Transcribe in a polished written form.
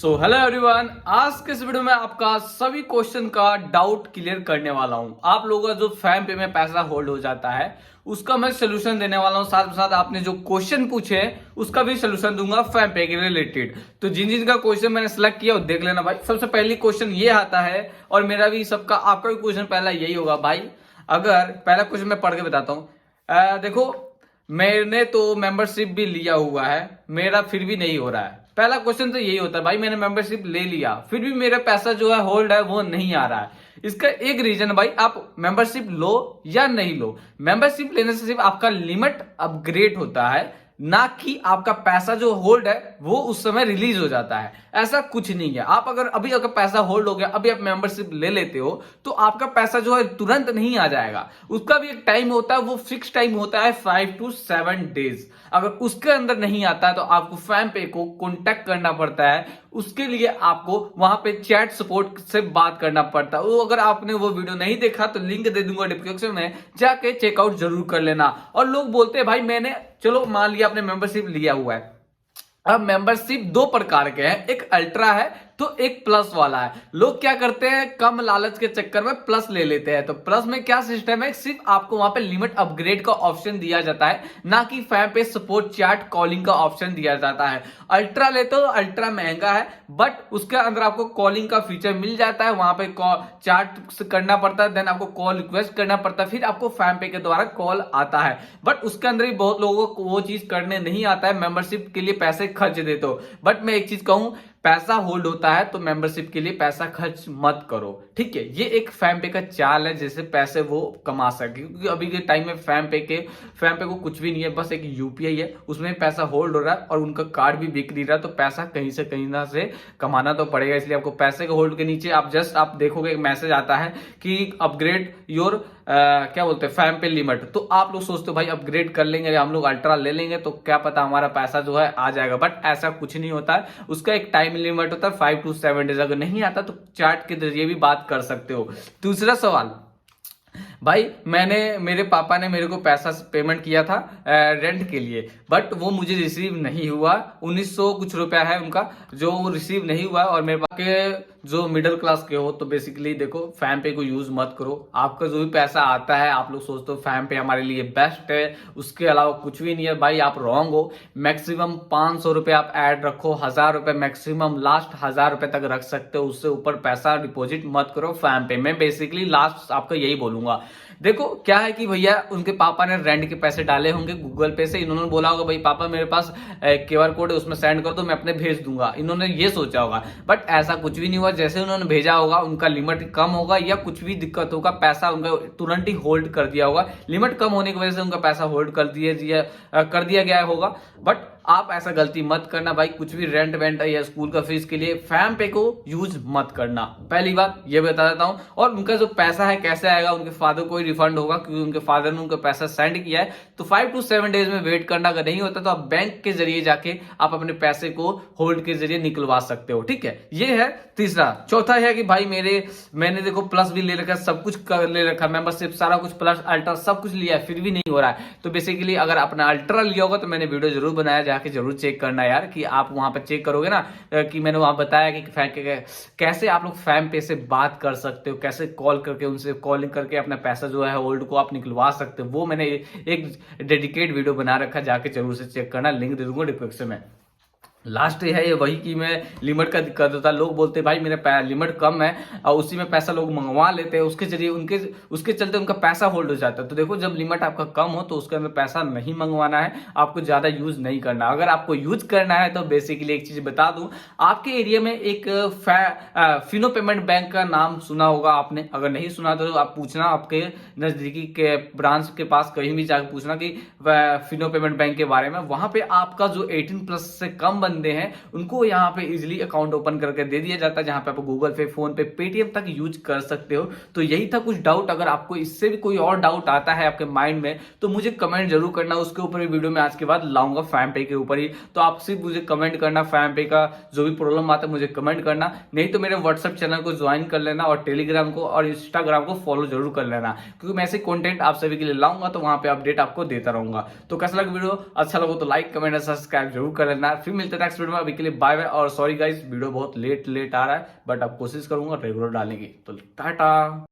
Hello everyone, आज के इस वीडियो में आपका सभी क्वेश्चन का डाउट क्लियर करने वाला हूं। आप लोगों का जो फैम पे में पैसा होल्ड हो जाता है उसका मैं सोल्यूशन देने वाला हूं। साथ ही साथ आपने जो क्वेश्चन पूछे हैं उसका भी सोल्यूशन दूंगा फैम पे के रिलेटेड। तो जिन जिन का क्वेश्चन मैंने सेलेक्ट किया वो देख लेना भाई। सबसे पहली क्वेश्चन ये आता है और मेरा भी सबका आपका भी क्वेश्चन पहला यही होगा भाई। अगर पहला क्वेश्चन मैं पढ़ के बताता हूँ। देखो, मैंने तो मेंबरशिप भी लिया हुआ है, मेरा फिर भी नहीं हो रहा है। पहला क्वेश्चन तो यही होता है भाई, मैंने मेंबरशिप ले लिया फिर भी मेरा पैसा जो है होल्ड है वो नहीं आ रहा है। इसका एक रीजन भाई, आप मेंबरशिप लो या नहीं लो, मेंबरशिप लेने से सिर्फ आपका लिमिट अपग्रेड होता है, ना कि आपका पैसा जो होल्ड है वो उस समय रिलीज हो जाता है। ऐसा कुछ नहीं है। आप अगर पैसा होल्ड हो गया, अभी आप मेंबरशिप ले लेते हो तो आपका पैसा जो है तुरंत नहीं आ जाएगा। उसका भी एक टाइम होता है, वो फिक्स टाइम होता है 5 to 7 डेज। अगर उसके अंदर नहीं आता है तो आपको फैम पे को कॉन्टेक्ट करना पड़ता है। उसके लिए आपको वहां पे चैट सपोर्ट से बात करना पड़ता है। वो अगर आपने वो वीडियो नहीं देखा तो लिंक दे दूंगा डिस्क्रिप्शन में, जाके चेकआउट जरूर कर लेना। और लोग बोलते हैं भाई मैंने, चलो मान लिया आपने मेंबरशिप लिया हुआ है। अब मेंबरशिप दो प्रकार के हैं, एक अल्ट्रा है तो एक प्लस वाला है। लोग क्या करते हैं, कम लालच के चक्कर में प्लस ले लेते हैं। तो प्लस में क्या सिस्टम है, सिर्फ आपको वहां पे लिमिट अपग्रेड का ऑप्शन दिया जाता है, ना कि फैम पे सपोर्ट चैट कॉलिंग का ऑप्शन दिया जाता है। अल्ट्रा लेते हो, अल्ट्रा महंगा है बट उसके अंदर आपको कॉलिंग का फीचर मिल जाता है। वहां पे चैट करना पड़ता है, देन आपको कॉल रिक्वेस्ट करना पड़ता है, फिर आपको फैम पे के द्वारा कॉल आता है। बट उसके अंदर भी बहुत लोगों को वो चीज करने नहीं आता है, मेंबरशिप के लिए पैसे खर्च देते हो। बट मैं एक चीज कहूं, पैसा होल्ड होता है तो मेंबरशिप के लिए पैसा खर्च मत करो, ठीक है। ये एक फैम पे का चाल है जिससे पैसे वो कमा सके, क्योंकि अभी के टाइम में फैम पे को कुछ भी नहीं है, बस एक यूपीआई है, उसमें पैसा होल्ड हो रहा है और उनका कार्ड भी बिक नहीं रहा। तो पैसा कहीं से कहीं ना से कमाना तो पड़ेगा, इसलिए आपको पैसे के होल्ड के नीचे आप देखोगे एक मैसेज आता है कि अपग्रेड योर क्या बोलते हैं फैम पे लिमिट। तो आप लोग सोचते हो भाई अपग्रेड कर लेंगे, हम लोग अल्ट्रा ले लेंगे तो क्या पता हमारा पैसा जो है आ जाएगा। बट ऐसा कुछ नहीं होता है, उसका एक टाइम लिमिट होता है 5 to 7 डेज। अगर नहीं आता तो चैट के जरिए भी बात कर सकते हो। दूसरा सवाल भाई, मेरे पापा ने मेरे को पैसा पेमेंट किया था रेंट के लिए, बट वो मुझे रिसीव नहीं हुआ। 1900 कुछ रुपया है उनका जो वो रिसीव नहीं हुआ। और मेरे पापा के जो मिडिल क्लास के हो तो बेसिकली देखो, फैम पे को यूज मत करो। आपका जो भी पैसा आता है आप लोग सोचते हो फैम पे हमारे लिए बेस्ट है, उसके अलावा कुछ भी नहीं है। भाई आप रॉन्ग हो। मैक्सिमम 500 रुपए आप ऐड रखो, 1000 रुपए मैक्सिमम, लास्ट 1000 रुपए तक रख सकते हो। उससे ऊपर पैसा डिपॉजिट मत करो फैम पे। मैं बेसिकली लास्ट आपका यही बोलूंगा। देखो क्या है कि भैया उनके पापा ने रेंट के पैसे डाले होंगे गूगल पे से, इन्होंने बोला होगा भाई पापा मेरे पास क्यूआर कोड है उसमें सेंड कर दो, मैं अपने भेज दूंगा, इन्होंने ये सोचा होगा। बट ऐसा कुछ भी नहीं हुआ। जैसे उन्होंने भेजा होगा उनका लिमिट कम होगा या कुछ भी दिक्कत होगा, पैसा उनका तुरंत ही होल्ड कर दिया होगा। लिमिट कम होने की वजह से उनका पैसा होल्ड कर दिया गया होगा। बट आप ऐसा गलती मत करना भाई, कुछ भी रेंट वेंट या स्कूल का फीस के लिए फैम पे को यूज मत करना। पहली बात ये बता देता हूं। और उनका जो पैसा है कैसे आएगा, उनके फादर को ही रिफंड होगा, क्योंकि उनके फादर ने उनका पैसा सेंड किया है। तो 5 to 7 डेज में वेट करना। अगर नहीं होता तो आप बैंक के जरिए जाके आप अपने पैसे को होल्ड के जरिए निकलवा सकते हो, ठीक है। ये है तीसरा। चौथा है कि भाई मैंने देखो प्लस भी ले रखा, सब कुछ ले रखा, मेंबरशिप सारा कुछ, प्लस अल्ट्रा सब कुछ लिया है, फिर भी नहीं हो रहा है। तो बेसिकली अगर अपना अल्ट्रा लिया होगा तो मैंने वीडियो जरूर बनाया, जाके जरूर चेक करना यार, कि आप वहां पर चेक करोगे ना कि मैंने वहां बताया कि कैसे आप लोग फैम पे से बात कर सकते हो, कैसे कॉल करके उनसे कॉलिंग करके अपना पैसा जो है होल्ड को आप निकलवा सकते हो। वो मैंने एक डेडिकेट वीडियो बना रखा, जाके जरूर से चेक करना, लिंक दे दूंगा डिस्क्रिप्शन में। लास्ट है ये वही कि मैं लिमिट का दिक्कत होता है। लोग बोलते हैं भाई मेरा लिमिट कम है और उसी में पैसा लोग मंगवा लेते हैं, उसके जरिए उसके चलते उनका पैसा होल्ड हो जाता है। तो देखो जब लिमिट आपका कम हो तो उसके अंदर पैसा नहीं मंगवाना है, आपको ज्यादा यूज नहीं करना। अगर आपको यूज करना है तो बेसिकली एक चीज बता दूं, आपके एरिया में एक फिनो पेमेंट बैंक का नाम सुना होगा आपने, अगर नहीं सुना तो आप पूछना, आपके नजदीकी के ब्रांच के पास कहीं भी जाकर पूछना कि फिनो पेमेंट बैंक के बारे में। वहां पे आपका जो 18+ से कम बंदे हैं उनको यहाँ पे इजीली अकाउंट ओपन करके दे दिया जाता है, जहां पे आप गूगल पे, फोन पे, पेटीएम तक यूज कर सकते हो। तो यही था कुछ डाउट। अगर आपको इससे भी कोई और डाउट आता है आपके माइंड में तो मुझे कमेंट जरूर करना, उसके ऊपर भी वीडियो में आज के बाद लाऊंगा फैम पे के ऊपर ही। तो आप सिर्फ मुझे कमेंट करना, फैम पे का जो भी प्रॉब्लम आता है मुझे कमेंट करना, नहीं तो मेरे व्हाट्सएप चैनल को ज्वाइन कर लेना और टेलीग्राम को और इंस्टाग्राम को फॉलो जरूर कर लेना, क्योंकि मैं ऐसे कंटेंट आप सभी के लिए लाऊंगा तो वहां पे अपडेट आपको देता रहूंगा। तो कैसा लगा वीडियो, अच्छा लगा तो लाइक कमेंट और सब्सक्राइब जरूर कर लेना। फिर मिलते हैं नेक्स्ट वीडियो में। अभी के लिए बाय बाय, और सॉरी गाइस वीडियो बहुत लेट आ रहा है, बट अब कोशिश करूंगा रेगुलर डालने की। तो टाटा।